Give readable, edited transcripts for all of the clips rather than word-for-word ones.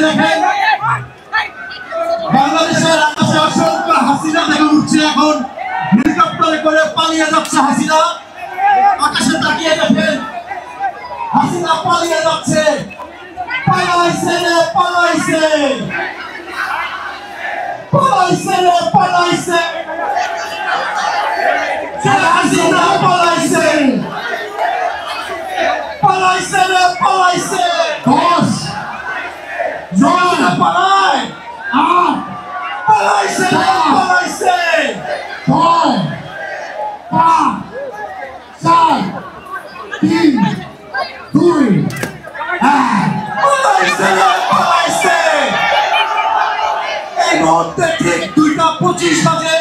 দেখেন বাংলাদেশের আকাশে অসংখ্য হাসিনা দেখা উঠছে এখন হেলিকপ্টারে করে পালিয়ে যাচ্ছে হাসিনা আকাশে তাকিয়ে দেখেন হাসিনা পালিয়ে যাচ্ছে পালাইছে রে পালাইছে পালাইছে রে পালাইছে হাসিনা পালাইছে পালাইছে রে পালাইছে দশ জয় পালায় পালাইছে রে পালাইছে ছয় পাঁচ চার তিন দুই পালাইছে রে পালাইছে এই মুহূর্তে ঠিক 2:25 বাজে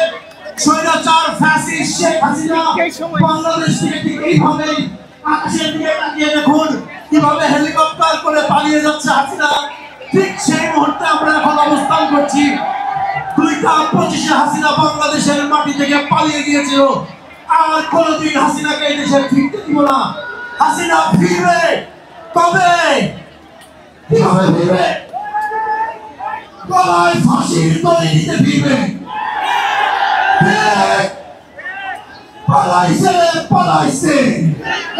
স্বৈরাচার ফ্যাসিস্ট শেখ হাসিনা বাংলাদেশ থেকে ঠিক এইভাবে আকাশের দিকে তাকিয়ে দেখুন কিভাবে হেলিকপ্টার করে পালিয়ে যাচ্ছে হাসিনা ঠিক সেই মুহূর্তে আমরা এখন অবস্থান করছি 2:25 হাসিনা বাংলাদেশের মাটি থেকে পালিয়ে গিয়েছিল আর কোনোদিন হাসিনাকে এই দেশে ফিরতে দিব না হাসিনা ফিরবে কবে কিভাবে ফিরবে গলায় ফাঁসির দড়ি দিতে ফিরবে পালাইছে পালাইছে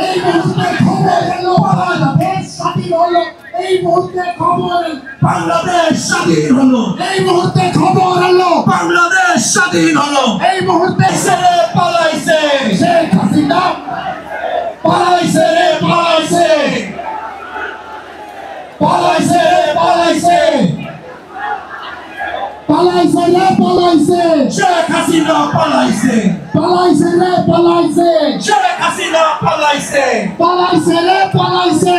এই মুহূর্তে খবর এলো বাংলাদেশ স্বাধীন হলো এই মুহূর্তে খবর বাংলাদেশ স্বাধীন হলো এই মুহূর্তে খবর এলো বাংলাদেশ স্বাধীন হলো এই মুহূর্তে ছেড়ে পালাইছে শেখ হাসিনা পালাইছে রে পালাইছে পালাইছে রে পালাইছে পালাইছে রে পালাইছে শেখ হাসিনা পালাইছে পালাইছে রে পালাইছে শেখ হাসিনা পালাইছে পালাইছে রে পালাইছে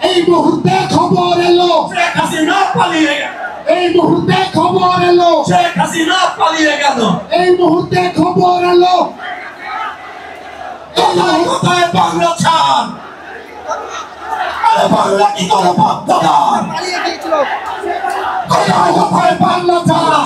এই মুহূর্তে খবর এলো শেখ হাসিনা পালিয়ে গেল এই মুহূর্তে খবর এলো শেখ হাসিনা পালিয়ে গেল এই মুহূর্তে খবর এলো কোথায় বাংলা ছাড় আরে বাংলা কি করে বাগদাদ পালিয়ে গিয়েছিল কোথায় বাংলা ছাড়